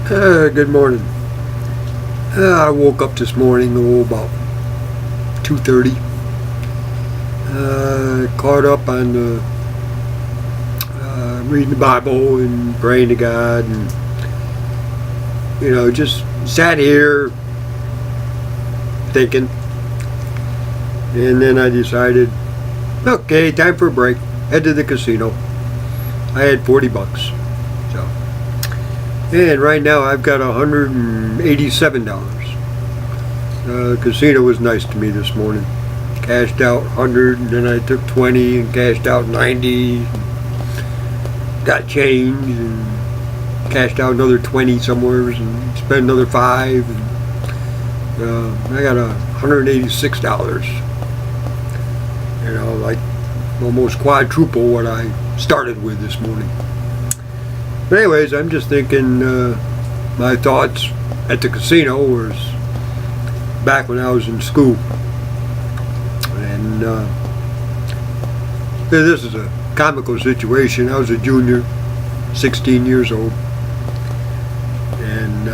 Good morning. I woke up this morning about 2:30. Caught up on reading the Bible and praying to God, and just sat here thinking. And then I decided, okay, time for a break. Head to the casino. I had $40. And right now I've got $187. Casino was nice to me this morning. Cashed out 100, and then I took 20 and cashed out 90. Got change and cashed out another 20 somewhere and spent another 5. And I got $186. Like almost quadruple what I started with this morning. But anyways, I'm just thinking my thoughts at the casino was back when I was in school. And this is a comical situation. I was a junior, 16 years old. And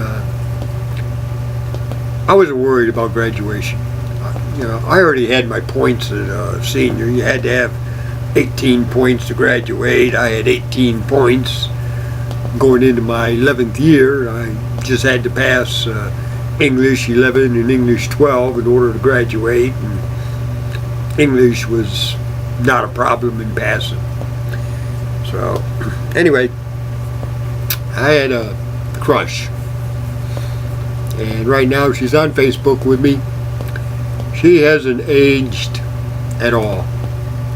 I wasn't worried about graduation. I already had my points as a senior. You had to have 18 points to graduate. I had 18 points. Going into my 11th year, I just had to pass English 11 and English 12 in order to graduate, and English was not a problem in passing. So, anyway, I had a crush, and right now she's on Facebook with me. She hasn't aged at all.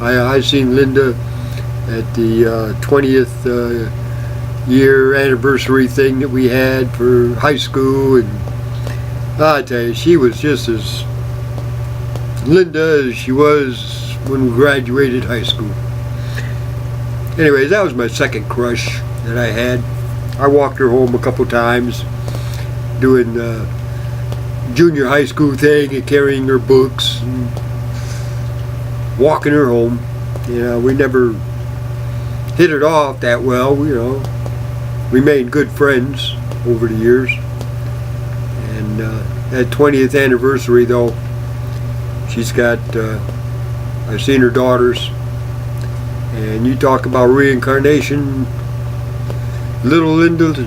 I seen Linda at the 20th year anniversary thing that we had for high school, and I tell you, she was just as Linda as she was when we graduated high school. Anyways, that was my second crush that I had. I walked her home a couple times doing the junior high school thing and carrying her books and walking her home. We never hit it off that well. We made good friends over the years. And that 20th anniversary, though, she's got, I've seen her daughters. And you talk about reincarnation, little Linda's,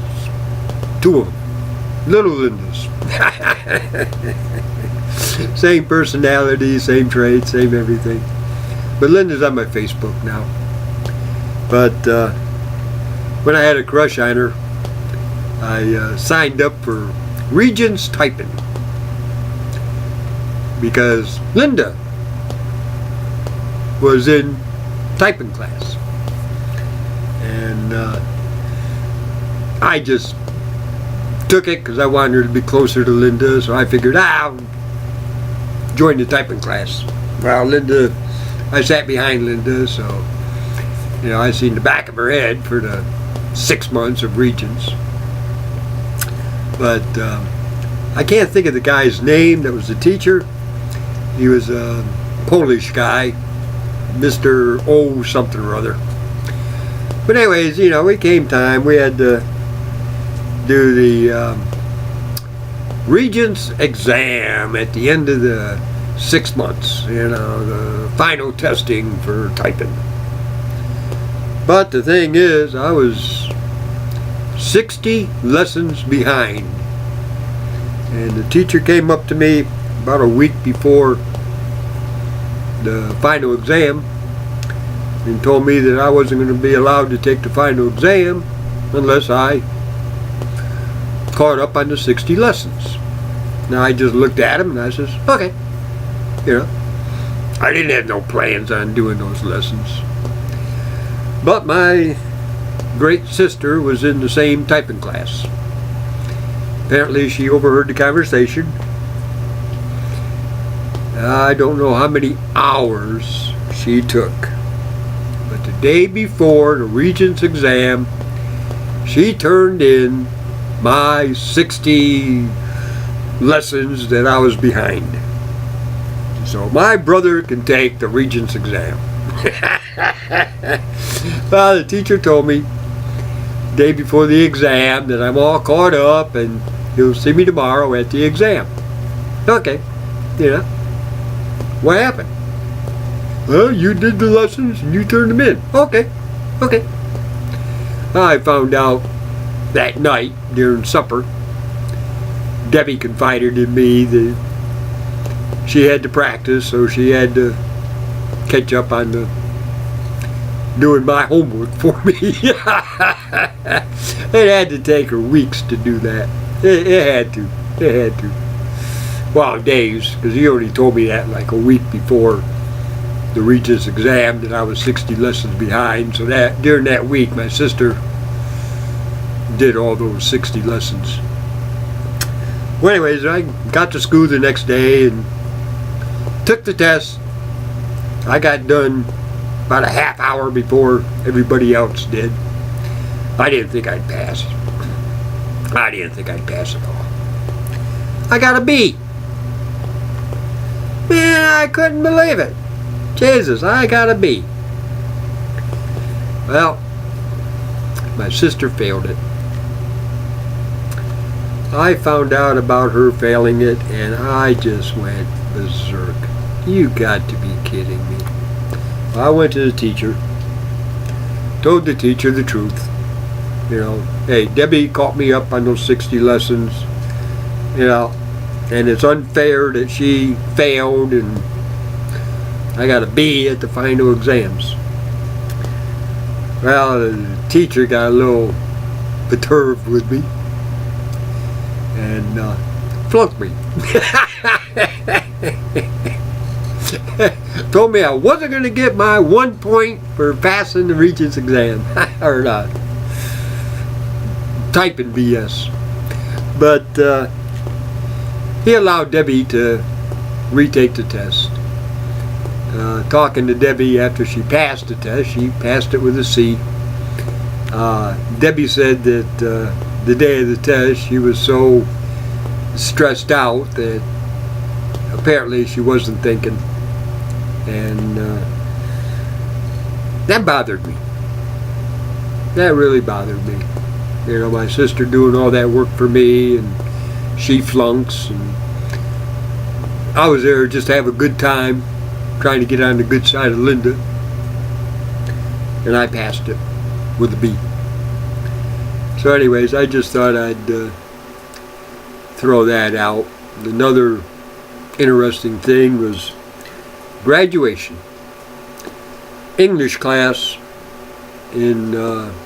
2 of them. Little Linda's. Same personality, same traits, same everything. But Linda's on my Facebook now. But when I had a crush on her, I signed up for Regents Typing because Linda was in typing class, and I just took it because I wanted her to be closer to Linda, so I figured I'll join the typing class. Well, Linda, I sat behind Linda, so I seen the back of her head for the 6 months of Regents. But I can't think of the guy's name that was the teacher. He was a Polish guy, Mr. O something or other. But anyways, it came time. We had to do the Regents exam at the end of the 6 months, the final testing for typing. But the thing is, I was 60 lessons behind. And the teacher came up to me about a week before the final exam and told me that I wasn't going to be allowed to take the final exam unless I caught up on the 60 lessons. Now I just looked at him and I says, okay. I didn't have no plans on doing those lessons. But my great sister was in the same typing class. Apparently she overheard the conversation. I don't know how many hours she took. But the day before the Regents exam, she turned in my 60 lessons that I was behind. So my brother can take the Regents exam. Well, the teacher told me day before the exam that I'm all caught up and you'll see me tomorrow at the exam. Okay, what happened? Well, you did the lessons and you turned them in. Okay. I found out that night during supper, Debbie confided in me that she had to practice, so she had to catch up on doing my homework for me. It had to take her weeks to do that. It had to. Well, days, because he already told me that like a week before the Regents exam that I was 60 lessons behind. So that during that week, my sister did all those 60 lessons. Well, anyways, I got to school the next day and took the test. I got done about a half hour before everybody else did. I didn't think I'd pass. I didn't think I'd pass at all. I got a B. Man, I couldn't believe it. Jesus, I got a B. Well, my sister failed it. I found out about her failing it and I just went berserk. You got to be kidding me. I went to the teacher, told the teacher the truth. Hey, Debbie caught me up on those 60 lessons, and it's unfair that she failed and I got a B at the final exams. Well, the teacher got a little perturbed with me and flunked me. Told me I wasn't going to get my 1 point for passing the Regents exam. Or not. Typing BS. But he allowed Debbie to retake the test. Talking to Debbie after she passed the test, she passed it with a C. Debbie said that the day of the test she was so stressed out that apparently she wasn't thinking. And that bothered me. That really bothered me. My sister doing all that work for me and she flunks, and I was there just to have a good time trying to get on the good side of Linda, and I passed it with a B. So anyways, I just thought I'd throw that out. Another interesting thing was graduation. English class in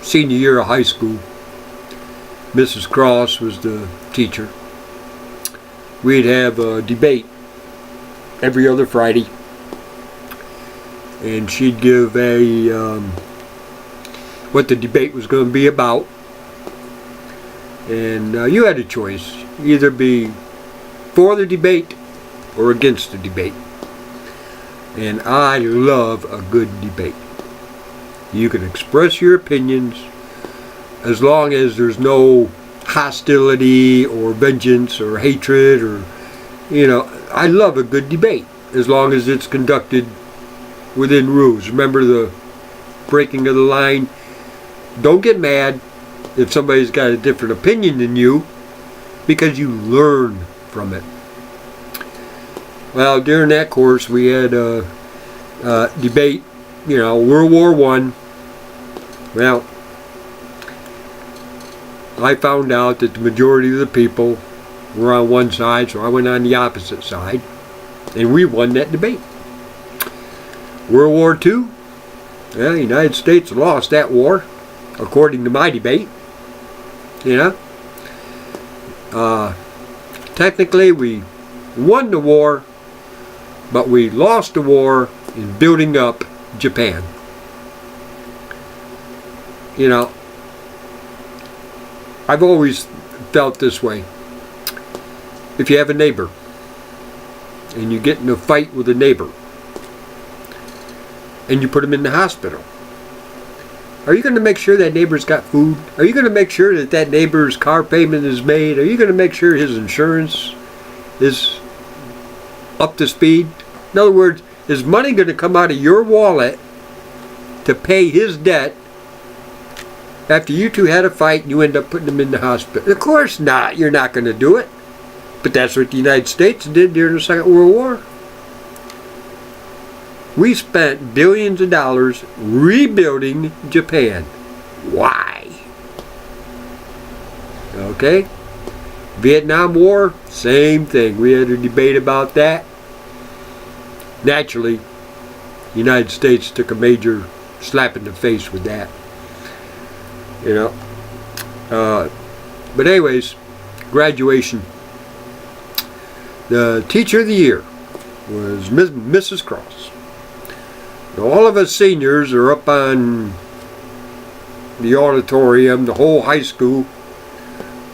senior year of high school. Mrs. Cross was the teacher. We'd have a debate every other Friday, and she'd give what the debate was going to be about, and you had a choice, either be for the debate or against the debate. And I love a good debate. You can express your opinions as long as there's no hostility or vengeance or hatred, or I love a good debate as long as it's conducted within rules. Remember the breaking of the line. Don't get mad if somebody's got a different opinion than you, because you learn from it. Well, during that course we had a debate, World War I. Well, I found out that the majority of the people were on one side, so I went on the opposite side, and we won that debate. World War II, the United States lost that war, according to my debate. Technically we won the war, but we lost the war in building up Japan. I've always felt this way. If you have a neighbor and you get in a fight with a neighbor and you put him in the hospital, are you going to make sure that neighbor's got food? Are you going to make sure that that neighbor's car payment is made? Are you going to make sure his insurance is up to speed? In other words, is money going to come out of your wallet to pay his debt after you two had a fight and you end up putting them in the hospital? Of course not. You're not going to do it. But that's what the United States did during the Second World War. We spent billions of dollars rebuilding Japan. Why? Okay? Vietnam War, same thing. We had a debate about that. Naturally, the United States took a major slap in the face with that. You know. But anyways, graduation. The teacher of the year was Mrs. Cross. Now, all of us seniors are up on the auditorium, the whole high school.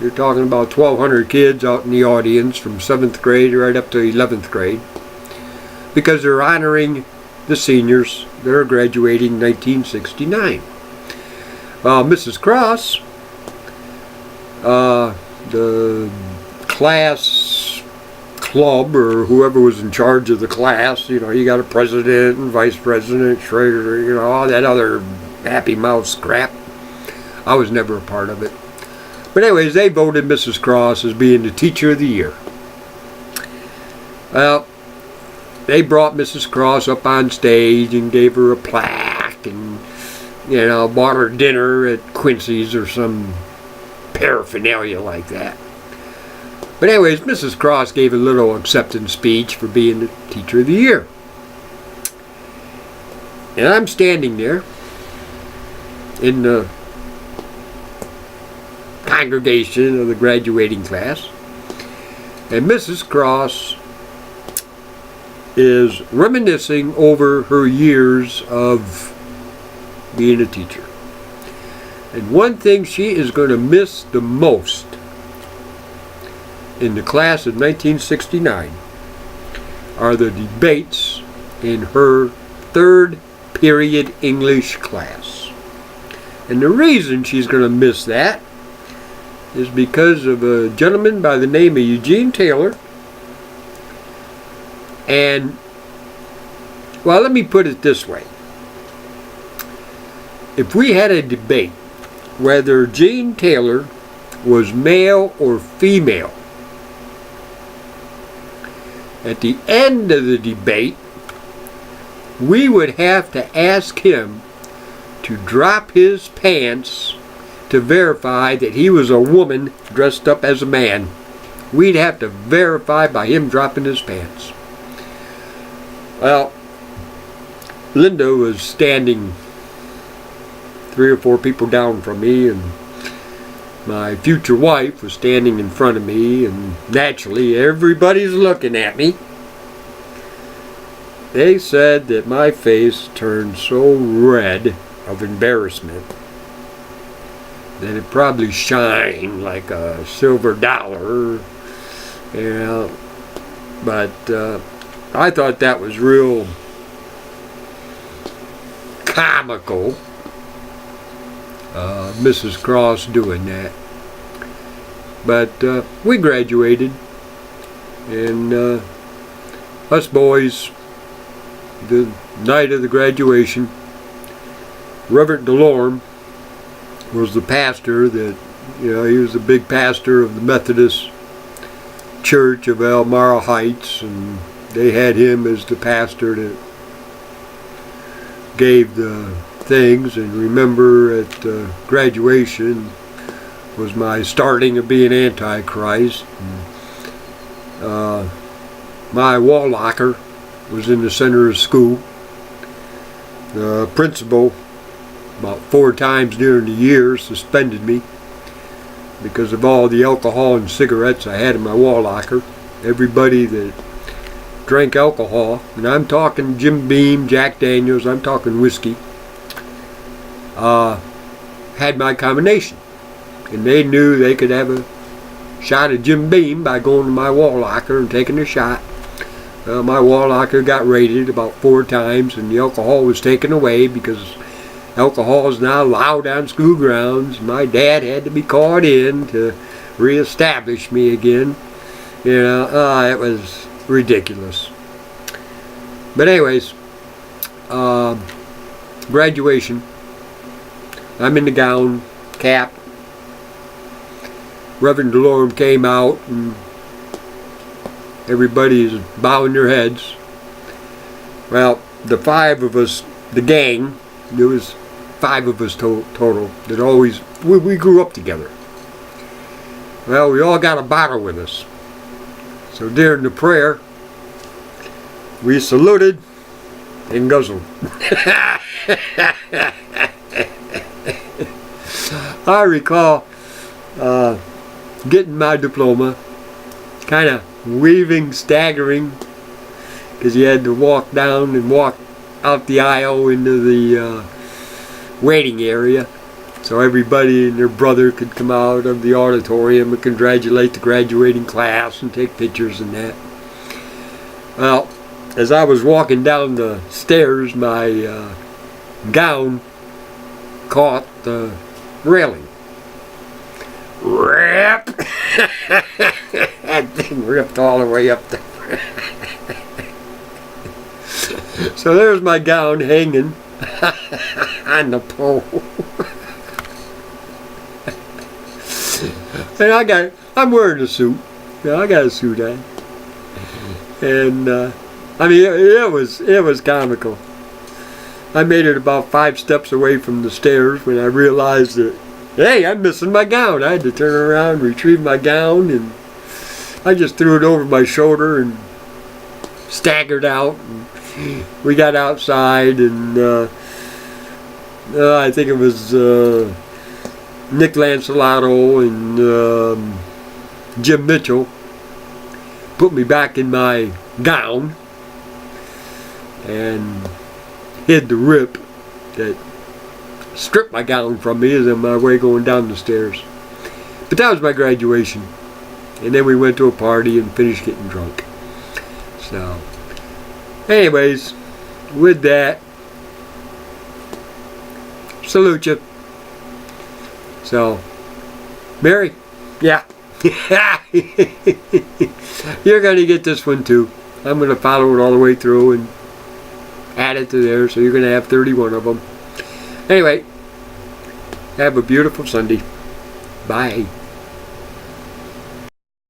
You're talking about 1,200 kids out in the audience from 7th grade right up to 11th grade, because they're honoring the seniors that are graduating 1969. Mrs. Cross, the class club or whoever was in charge of the class, you know, you got a president and vice president, treasurer, you know, all that other happy mouse crap. I was never a part of it. But anyways, they voted Mrs. Cross as being the teacher of the year. Well, they brought Mrs. Cross up on stage and gave her a plaque and, you know, bought her dinner at Quincy's or some paraphernalia like that. But anyways, Mrs. Cross gave a little acceptance speech for being the teacher of the year. And I'm standing there in the congregation of the graduating class, and Mrs. Cross is reminiscing over her years of being a teacher. And one thing she is going to miss the most in the class of 1969 are the debates in her third period English class. And the reason she's going to miss that is because of a gentleman by the name of Eugene Taylor. And, well, let me put it this way. If we had a debate whether Gene Taylor was male or female, at the end of the debate, we would have to ask him to drop his pants to verify that he was a woman dressed up as a man. We'd have to verify by him dropping his pants. Well, Linda was standing 3 or 4 people down from me, and my future wife was standing in front of me, and naturally everybody's looking at me. They said that my face turned so red of embarrassment that it probably shined like a silver dollar, you know. But I thought that was real comical, Mrs. Cross doing that. But we graduated, and us boys, the night of the graduation, Reverend DeLorme was the pastor that, you know, he was the big pastor of the Methodist Church of Elmira Heights, and they had him as the pastor that gave the things. And remember, at graduation was my starting of being Antichrist. And, my wall locker was in the center of school. The principal, about 4 times during the year, suspended me because of all the alcohol and cigarettes I had in my wall locker. Everybody that drank alcohol, and I'm talking Jim Beam, Jack Daniels, I'm talking whiskey, had my combination. And they knew they could have a shot of Jim Beam by going to my wall locker and taking a shot. My wall locker got raided about 4 times, and the alcohol was taken away because alcohol is not allowed on school grounds. My dad had to be called in to reestablish me again. You know, it was ridiculous. But anyways, graduation. I'm in the gown, cap. Reverend Delorme came out and everybody is bowing their heads. Well, the 5 of us, the gang, there was 5 of us total that always, we grew up together. Well, we all got a bottle with us. So during the prayer, we saluted and guzzled. I recall getting my diploma, kind of weaving, staggering, because you had to walk down and walk out the aisle into the waiting area, so everybody and their brother could come out of the auditorium and congratulate the graduating class and take pictures and that. Well, as I was walking down the stairs, my gown caught the railing. Rip! That thing ripped all the way up there. So there's my gown hanging on the pole. And I'm wearing a suit. Yeah, I got a suit on. And I mean, it was comical. I made it about 5 steps away from the stairs when I realized that, hey, I'm missing my gown. I had to turn around, retrieve my gown, and I just threw it over my shoulder and staggered out. And we got outside, and I think it was Nick Lancelato and Jim Mitchell put me back in my gown and hid the rip that stripped my gown from me as on my way going down the stairs. But that was my graduation. And then we went to a party and finished getting drunk. So, anyways, with that, salute you. So, Mary, yeah. You're going to get this one too. I'm going to follow it all the way through and add it to there, so you're going to have 31 of them. Anyway, have a beautiful Sunday. Bye.